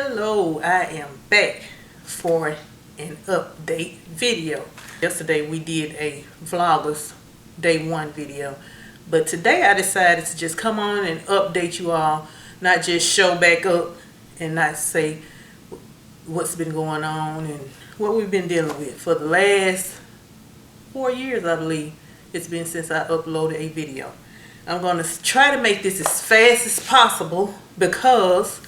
Hello, I am back for an update video. Yesterday we did a Vlogust day 1 video, but today I decided to just come on and update you all, not just show back up and not say what's been going on and what we've been dealing with for the last 4 years. I believe it's been since I uploaded a video. I'm going to try to make this as fast as possible because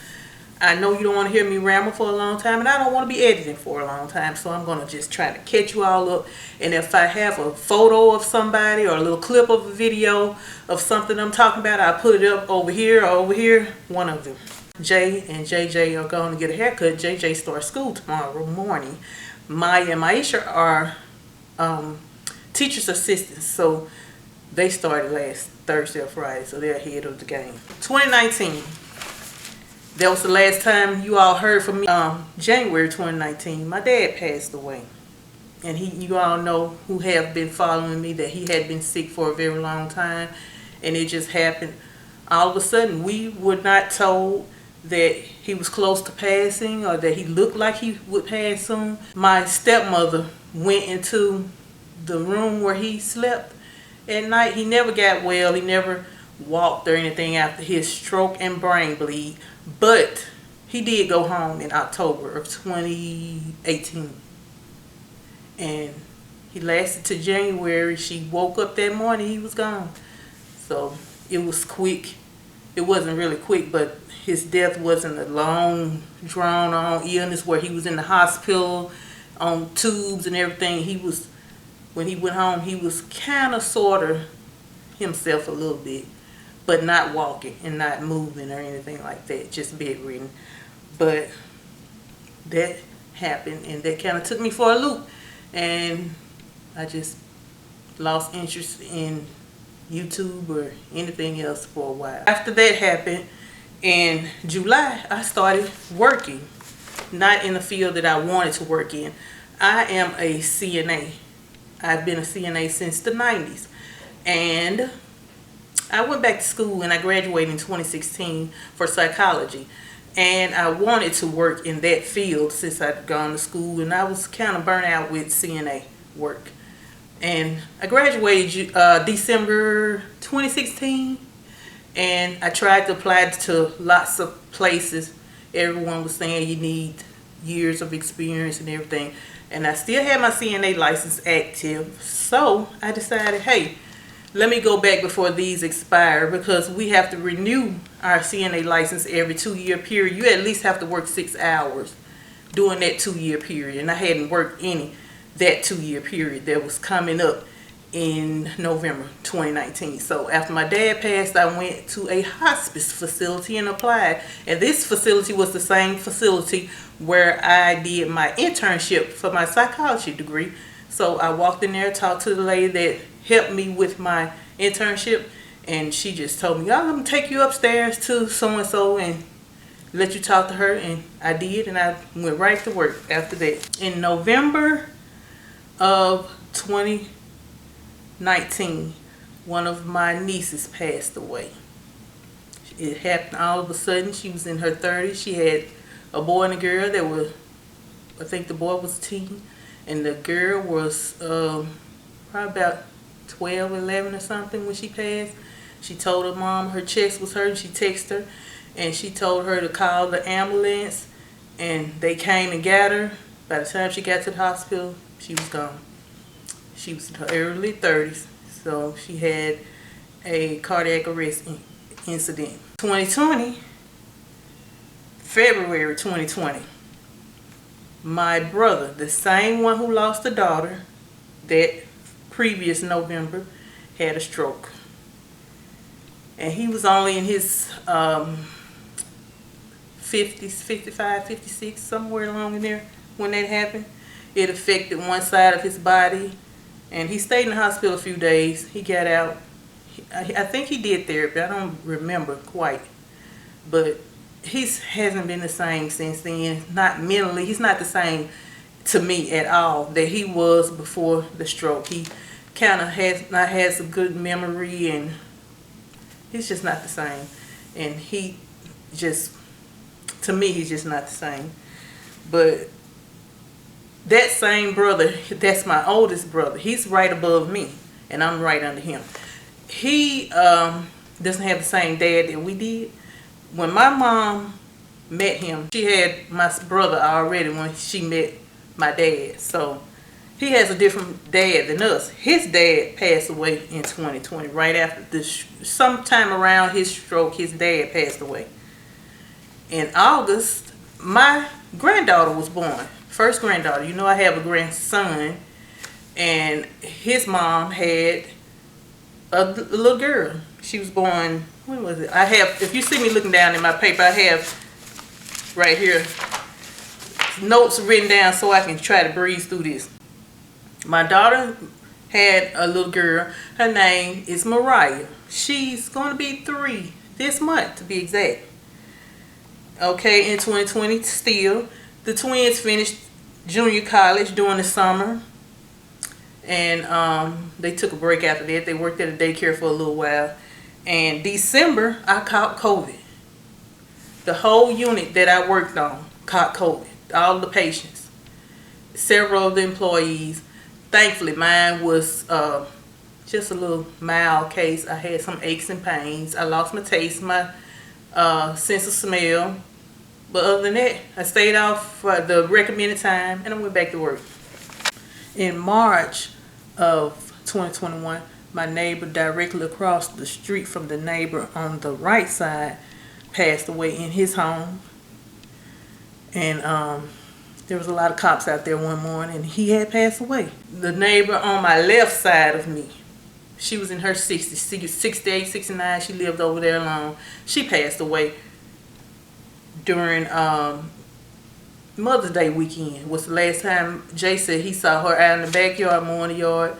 I know you don't want to hear me ramble for a long time, and I don't want to be editing for a long time, so I'm going to just try to catch you all up. And if I have a photo of somebody or a little clip of a video of something I'm talking about, I'll put it up over here or over here, one of them. Jay and JJ are going to get a haircut. JJ starts school tomorrow morning. Maya and Maisha are teacher's assistants, so they started last Thursday or Friday, so they're ahead of the game. 2019. That was the last time you all heard from me. January 2019, my dad passed away. And you all know who have been following me that he had been sick for a very long time. And it just happened. All of a sudden, we were not told that he was close to passing or that he looked like he would pass soon. My stepmother went into the room where he slept at night. He never got well. He never walked or anything after his stroke and brain bleed. But he did go home in October of 2018. And he lasted to January. She woke up that morning, he was gone. So it was quick. It wasn't really quick, but his death wasn't a long, drawn-on illness where he was in the hospital on tubes and everything. When he went home, he was kind of, sort of himself a little bit, but not walking and not moving or anything like that, just bedridden. But that happened, and that kind of took me for a loop, and I just lost interest in YouTube or anything else for a while. After that happened, in July, I started working, not in the field that I wanted to work in. I am a CNA. I've been a CNA since the 90s, and I went back to school and I graduated in 2016 for psychology, and I wanted to work in that field since I'd gone to school, and I was kind of burnt out with CNA work. And I graduated December 2016, and I tried to apply to lots of places. Everyone was saying you need years of experience and everything, and I still had my CNA license active, so I decided, hey, let me go back before these expire, because we have to renew our CNA license every 2-year period. You at least have to work 6 hours during that 2-year period, and I hadn't worked any that 2-year period that was coming up in November 2019. So after my dad passed, I went to a hospice facility and applied, and this facility was the same facility where I did my internship for my psychology degree. So I walked in there, talked to the lady that helped me with my internship, and she just told me, I'm going to take you upstairs to so-and-so and let you talk to her. And I did, and I went right to work after that. In November of 2019, one of my nieces passed away. It happened all of a sudden. She was in her 30s. She had a boy and a girl that were, I think the boy was a teen, and the girl was probably about 12, 11 or something when she passed. She told her mom her chest was hurting. She texted her, and she told her to call the ambulance, and they came and got her. By the time she got to the hospital, she was gone. She was in her early 30s, so she had a cardiac arrest incident. 2020, February 2020, my brother, the same one who lost a daughter that previous November, had a stroke. And he was only in his 50s, 55, 56, somewhere along in there when that happened. It affected one side of his body, and he stayed in the hospital a few days. He got out. I think he did therapy. I don't remember quite. But he hasn't been the same since then. Not mentally. He's not the same to me at all that he was before the stroke. He kind of has a good memory, and he's just not the same. And he just To me, he's just not the same. But that same brother, that's my oldest brother. He's right above me, and I'm right under him. He doesn't have the same dad that we did. When my mom met him, she had my brother already when she met my dad. So he has a different dad than us. His dad passed away in 2020, right after this, sometime around his stroke, his dad passed away. In August, my granddaughter was born. First granddaughter. You know, I have a grandson, and his mom had a little girl. She was born, when was it? I have, if you see me looking down in my paper, I have right here notes written down so I can try to breeze through this. My daughter had a little girl. Her name is Mariah. She's going to be 3 this month, to be exact. Okay, in 2020 still. The twins finished junior college during the summer. And they took a break after that. They worked at a daycare for a little while. And December, I caught COVID. The whole unit that I worked on caught COVID. All the patients. Several of the employees. Thankfully, mine was just a little mild case. I had some aches and pains. I lost my taste, my sense of smell. But other than that, I stayed off for the recommended time and I went back to work. In March of 2021, my neighbor directly across the street from the neighbor on the right side passed away in his home. And there was a lot of cops out there one morning and he had passed away. The neighbor on my left side of me, she was in her 60s, 68, 69. She lived over there alone. She passed away during Mother's Day weekend. Was the last time Jay said he saw her out in the backyard mowing the yard.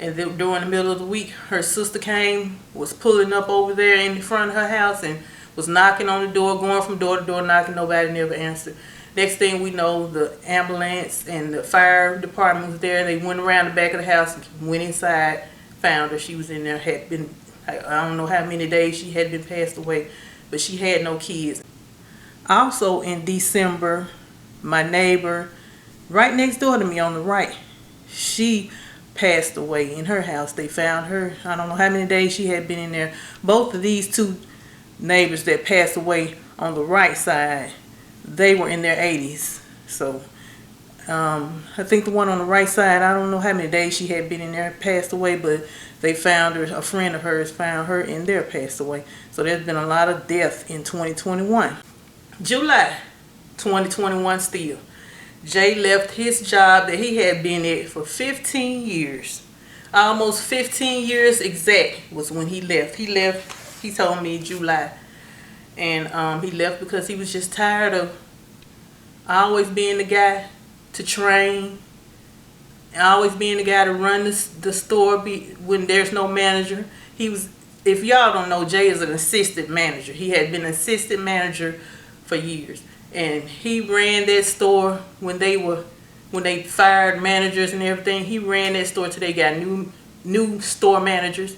And then during the middle of the week, her sister came, was pulling up over there in front of her house and was knocking on the door, going from door to door, knocking. Nobody never answered. Next thing we know, the ambulance and the fire department was there. They went around the back of the house, went inside, found her. She was in there, had been, I don't know how many days she had been passed away, but she had no kids. Also in December, my neighbor right next door to me on the right, she passed away in her house. They found her, I don't know how many days she had been in there. Both of these two neighbors that passed away on the right side, they were in their 80s. So I think the one on the right side, I don't know how many days she had been in there, passed away, but they found her, a friend of hers found her in there, passed away. So there's been a lot of death in 2021. July 2021 still. Jay left his job that he had been at for 15 years. Almost 15 years exact was when he left. He left, he told me July. And he left because he was just tired of always being the guy to train, always being the guy to run the store when there's no manager. He was, if y'all don't know, Jay is an assistant manager. He had been an assistant manager for years. And he ran that store when they fired managers and everything. He ran that store till they got new store managers.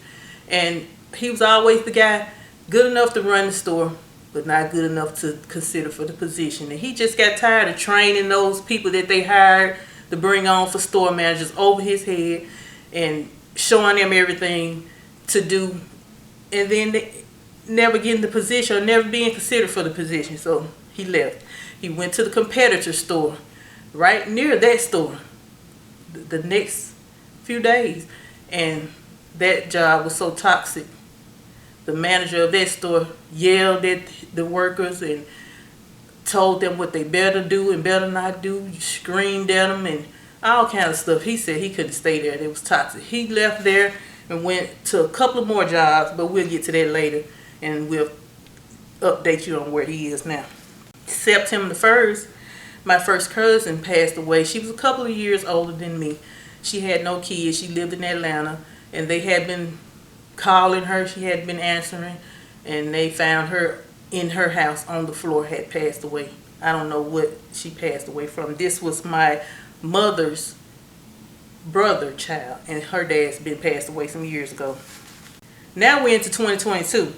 And he was always the guy good enough to run the store, but not good enough to consider for the position. And he just got tired of training those people that they hired to bring on for store managers over his head and showing them everything to do, and then they never getting the position or never being considered for the position. So he left. He went to the competitor store right near that store the next few days, and that job was so toxic. The manager of that store yelled at the workers and told them what they better do and better not do, screamed at them and all kind of stuff. He said he couldn't stay there. It was toxic. He left there and went to a couple of more jobs, but we'll get to that later and we'll update you on where he is now. September 1st, my first cousin passed away. She was a couple of years older than me. She had no kids. She lived in Atlanta, and they had been calling her. She had been answering, and they found her in her house on the floor, had passed away. I don't know what she passed away from. This was my mother's brother child, and her dad's been passed away some years ago. Now we're into 2022.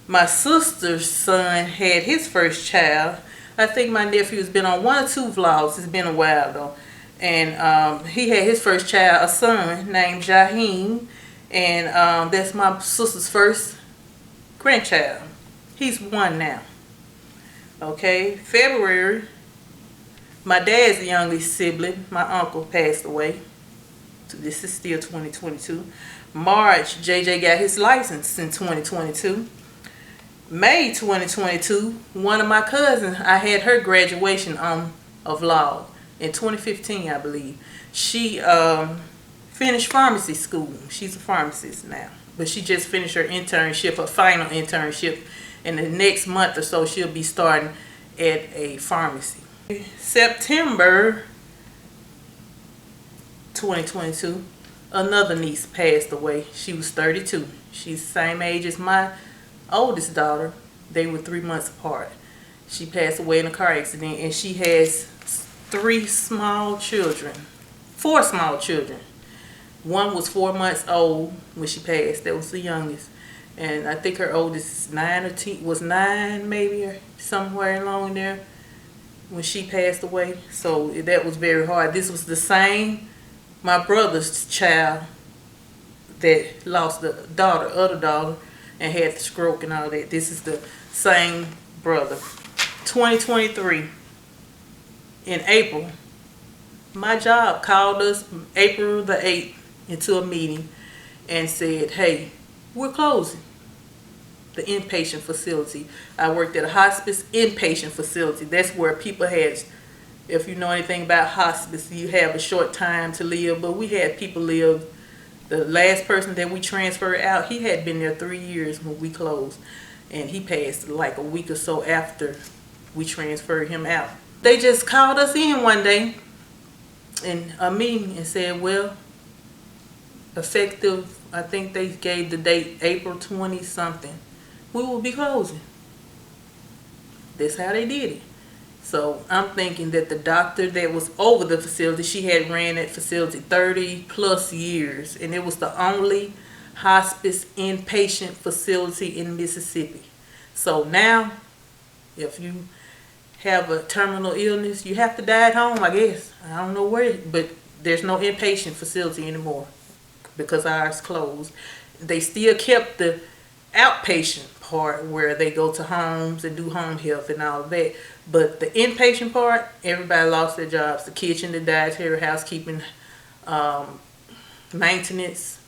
My sister's son had his first child I think my nephew has been on 1 or 2 vlogs. It's been a while though. And he had his first child, a son named Jaheem. And that's my sister's first grandchild. He's 1 now. Okay, February, my dad's youngest sibling, my uncle, passed away. So this is still 2022. March, JJ got his license in 2022. May 2022, one of my cousins, I had her graduation on a vlog in 2015, I believe. She finished pharmacy school. She's a pharmacist now. But she just finished her internship, her final internship. In the next month or so, she'll be starting at a pharmacy. September 2022, another niece passed away. She was 32. She's the same age as my oldest daughter. They were 3 months apart. She passed away in a car accident, and she has 4 small children. One was 4 months old when she passed. That was the youngest. And I think her oldest is 9 or 10, was 9 maybe, or somewhere along there when she passed away. So that was very hard. This was the same, my brother's child that lost the other daughter, and had the stroke and all that. This is the same brother. 2023, in April, my job called us April the 8th into a meeting and said, hey, we're closing the inpatient facility. I worked at a hospice inpatient facility. That's where people had, if you know anything about hospice, you have a short time to live, but we had people live. The last person that we transferred out, he had been there 3 years when we closed, and he passed like a week or so after we transferred him out. They just called us in one day in a meeting and said, well, effective, I think they gave the date April 20 something, we will be closing. That's how they did it. So I'm thinking that the doctor that was over the facility, she had ran that facility 30 plus years, and it was the only hospice inpatient facility in Mississippi. So now, if you have a terminal illness, you have to die at home, I guess. I don't know where, but there's no inpatient facility anymore because ours closed. They still kept the outpatient part where they go to homes and do home health and all of that, but the inpatient part, everybody lost their jobs. The kitchen, the dietary, housekeeping, maintenance,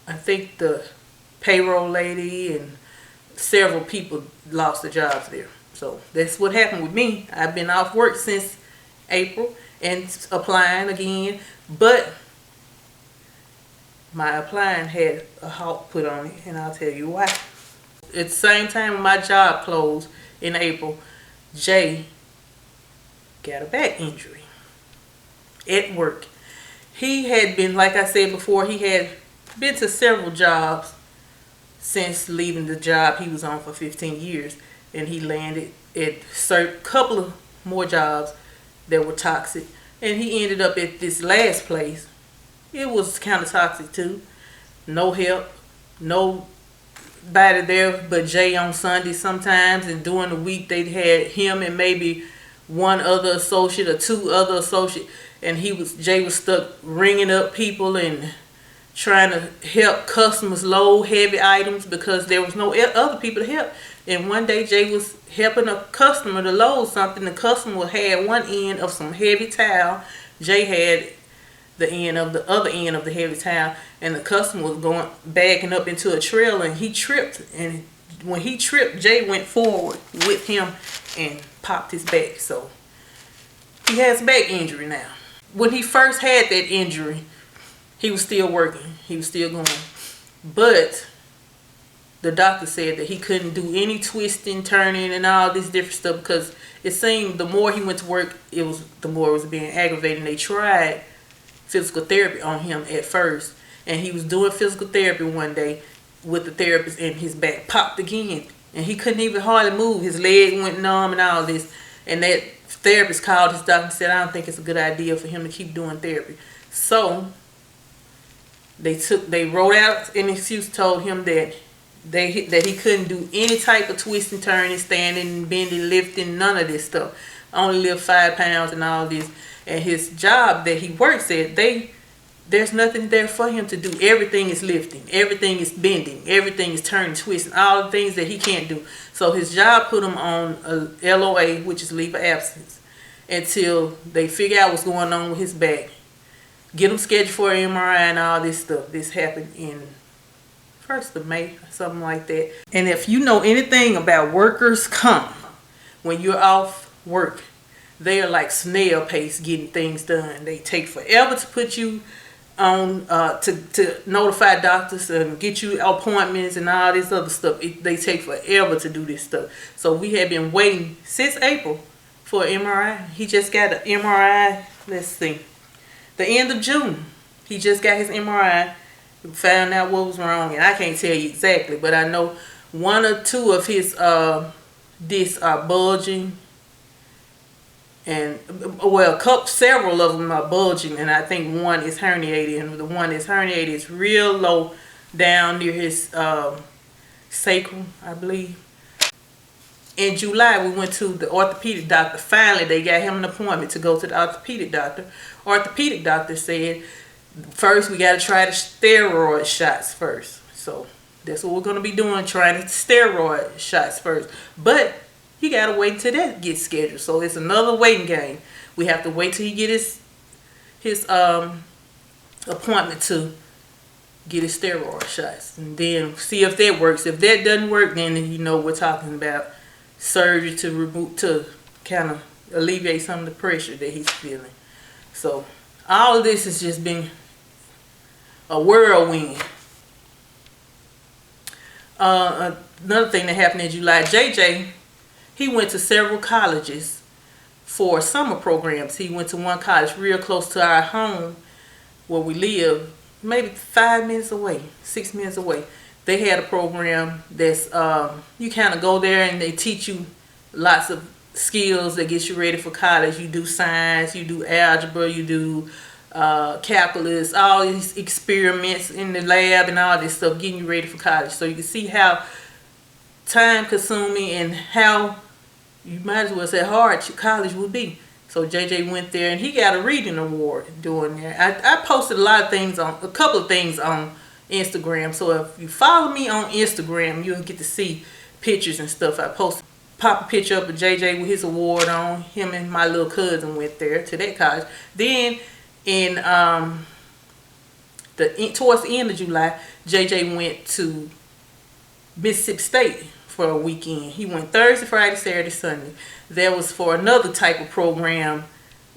I think the payroll lady, and several people lost their jobs there. So that's what happened with me. I've been off work since April and applying again, but my applying had a halt put on it, and I'll tell you why. At the same time when my job closed in April, Jay got a back injury at work. He had been, like I said before, he had been to several jobs since leaving the job he was on for 15 years. And he landed at a couple of more jobs that were toxic. And he ended up at this last place. It was kind of toxic too. No help, nobody there but Jay on Sunday sometimes. And during the week they had him and maybe one other associate or 2 other associates. And Jay was stuck ringing up people and trying to help customers load heavy items because there was no other people to help. And one day Jay was helping a customer to load something. The customer had one end of some heavy towel. Jay had the end of the other end of the heavy towel, and the customer was backing up into a trailer, and he tripped. And when he tripped, Jay went forward with him and popped his back. So he has a back injury now. When he first had that injury, he was still working. He was still going. But the doctor said that he couldn't do any twisting, turning, and all this different stuff because it seemed the more he went to work, the more it was being aggravated. And they tried physical therapy on him at first, and he was doing physical therapy one day with the therapist, and his back popped again, and he couldn't even hardly move. His leg went numb and all this, and that therapist called his doctor and said, I don't think it's a good idea for him to keep doing therapy. So they wrote out an excuse, told him that that he couldn't do any type of twisting, turning, standing, bending, lifting, none of this stuff. Only lift 5 pounds and all this. And his job that he works at, there's nothing there for him to do. Everything is lifting, everything is bending, everything is turning, twisting, all the things that he can't do. So his job put him on a LOA, which is leave of absence, until they figure out what's going on with his back. Get him scheduled for an MRI and all this stuff. This happened in 1st of May, something like that. And if you know anything about workers' comp, when you're off work, they are like snail pace getting things done. They take forever to put you on, to notify doctors and get you appointments and all this other stuff. They take forever to do this stuff. So we have been waiting since April for an MRI. He just got an MRI, let's see, the end of June. He just got his MRI, found out what was wrong, and I can't tell you exactly, but I know 1 or 2 of his discs are bulging, and well, several of them are bulging, and I think 1 is herniated, and the one that's herniated is real low down near his sacrum, I believe. In July, we went to the orthopedic doctor. Finally, they got him an appointment to go to the orthopedic doctor. Orthopedic doctor said, first we got to try the steroid shots first. So that's what we're going to be doing, trying the steroid shots first. But you got to wait until that gets scheduled. So it's another waiting game. We have to wait till he get his appointment to get his steroid shots. And then see if that works. If that doesn't work, then you know we're talking about surgery to kind of alleviate some of the pressure that he's feeling. So all of this has just been a whirlwind. Another thing that happened in July, JJ, he went to several colleges for summer programs. He went to one college real close to our home where we live, maybe 5 minutes away, 6 minutes away. They had a program that's, you kind of go there and they teach you lots of skills that get you ready for college. You do science, you do algebra, you do calculus, all these experiments in the lab and all this stuff, getting you ready for college. So you can see how time consuming and how, you might as well say, hard college would be. So JJ went there and he got a reading award doing there. I posted a couple of things on Instagram. So if you follow me on Instagram, you'll get to see pictures and stuff. I posted, pop a picture up of JJ with his award on. Him and my little cousin went there to that college. Then in towards the end of July, JJ went to Mississippi State for a weekend. He went Thursday, Friday, Saturday, Sunday. That was for another type of program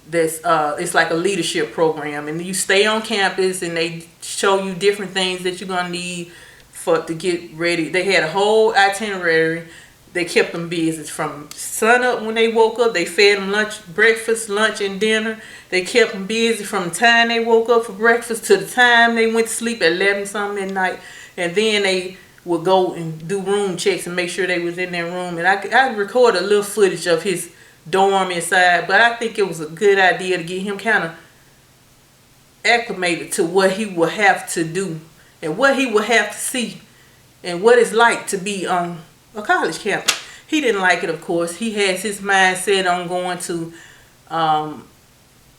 that's it's like a leadership program, and you stay on campus and they show you different things that you're gonna need to get ready. They had a whole itinerary. They kept them busy from sun up when they woke up. They fed them breakfast, lunch, and dinner. They kept them busy from the time they woke up for breakfast to the time they went to sleep at 11 something at night. And then they would go and do room checks and make sure they was in their room. And I recorded a little footage of his dorm inside, but I think it was a good idea to get him kind of acclimated to what he will have to do and what he will have to see and what it's like to be on a college campus. He didn't like it, of course. He has his mind set on going to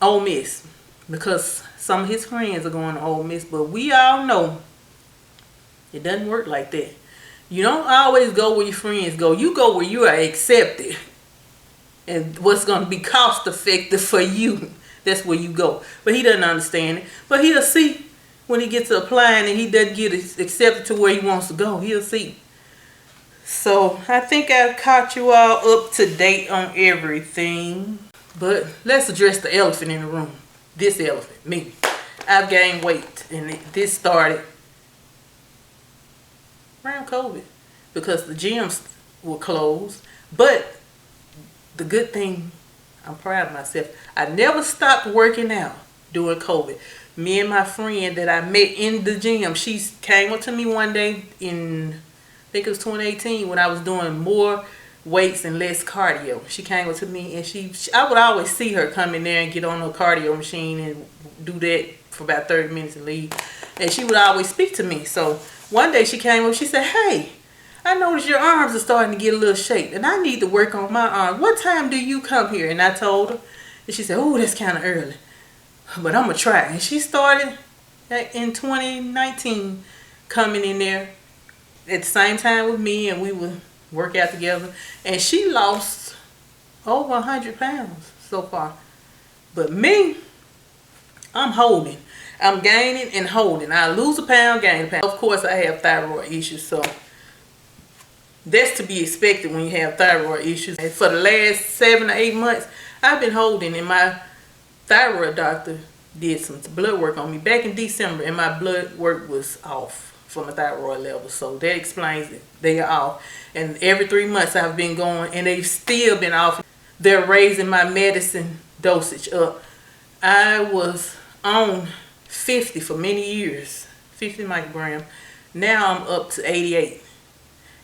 Ole Miss because some of his friends are going to Ole Miss, but we all know it doesn't work like that. You don't always go where your friends go. You go where you are accepted and what's going to be cost effective for you. That's where you go. But he doesn't understand it. But he'll see when he gets to applying and he doesn't get accepted to where he wants to go. He'll see. So I think I've caught you all up to date on everything. But let's address the elephant in the room. This elephant, me. I've gained weight, and this started around COVID because the gyms were closed. But the good thing, I'm proud of myself, I never stopped working out during COVID. Me and my friend that I met in the gym, she came up to me one day in, I think it was 2018, when I was doing more weights and less cardio. She came up to me and I would always see her come in there and get on her cardio machine and do that for about 30 minutes and leave. And she would always speak to me. So one day she came up, she said, hey, I noticed your arms are starting to get a little shaped and I need to work on my arms. What time do you come here? And I told her, and she said, oh, that's kind of early, but I'm going to try. And she started in 2019 coming in there at the same time with me, and we would work out together. And she lost over 100 pounds so far. But me, I'm holding. I'm gaining and holding. I lose a pound, gain a pound. Of course, I have thyroid issues, so that's to be expected when you have thyroid issues. And for the last 7 or 8 months, I've been holding, and my thyroid doctor did some blood work on me back in December, and my blood work was off for my thyroid level. So that explains it. They are off. And every 3 months I've been going, and they've still been off. They're raising my medicine dosage up. I was on 50 for many years, 50 micrograms. Now I'm up to 88.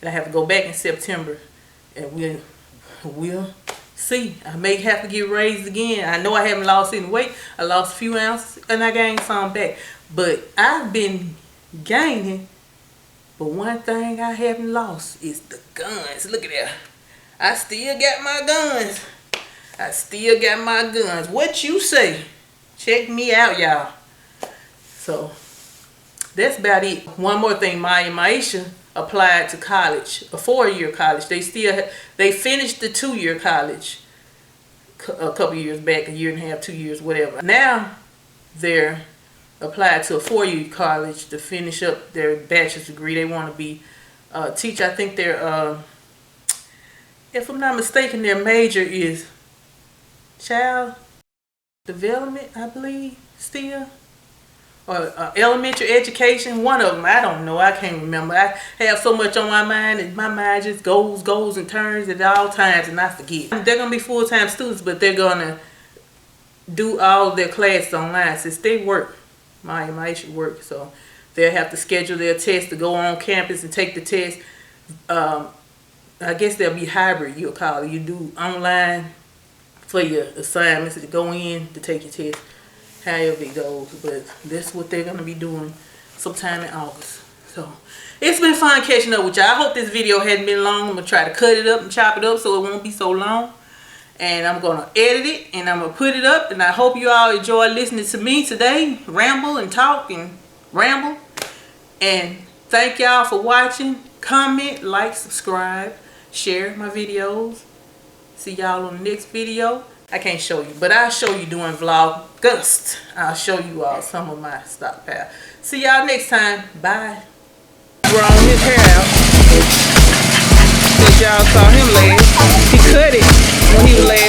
And I have to go back in September, and we'll see. I may have to get raised again. I know I haven't lost any weight. I lost a few ounces and I gained some back. But I've been gaining. But one thing I haven't lost is the guns. Look at that. I still got my guns. I still got my guns. What you say? Check me out, y'all. So that's about it. One more thing, Maya and Maisha applied to college, a 4-year college. They finished the 2-year college a couple years back, 1.5 years, 2 years, whatever. Now they're applied to a 4-year college to finish up their bachelor's degree. They want to be a teacher. I think they're, if I'm not mistaken, their major is child development, I believe, still. Or elementary education, one of them. I don't know. I can't remember. I have so much on my mind, and my mind just goes and turns at all times, and I forget. They're going to be full-time students, but they're going to do all their classes online since they work. My should work, so they'll have to schedule their test to go on campus and take the test. I guess they'll be hybrid, you'll call it. You do online for your assignments to go in to take your test. However it goes, but that's what they're going to be doing sometime in August. So it's been fun catching up with y'all. I hope this video hadn't been long. I'm going to try to cut it up and chop it up so it won't be so long. And I'm going to edit it and I'm going to put it up. And I hope you all enjoy listening to me today. Ramble and talk and ramble. And thank y'all for watching. Comment, like, subscribe, share my videos. See y'all on the next video. I can't show you, but I'll show you doing Vlogust. I'll show you all some of my stockpile. See y'all next time. Bye. Grown his hair out. Since y'all saw him last, he cut it when he was last.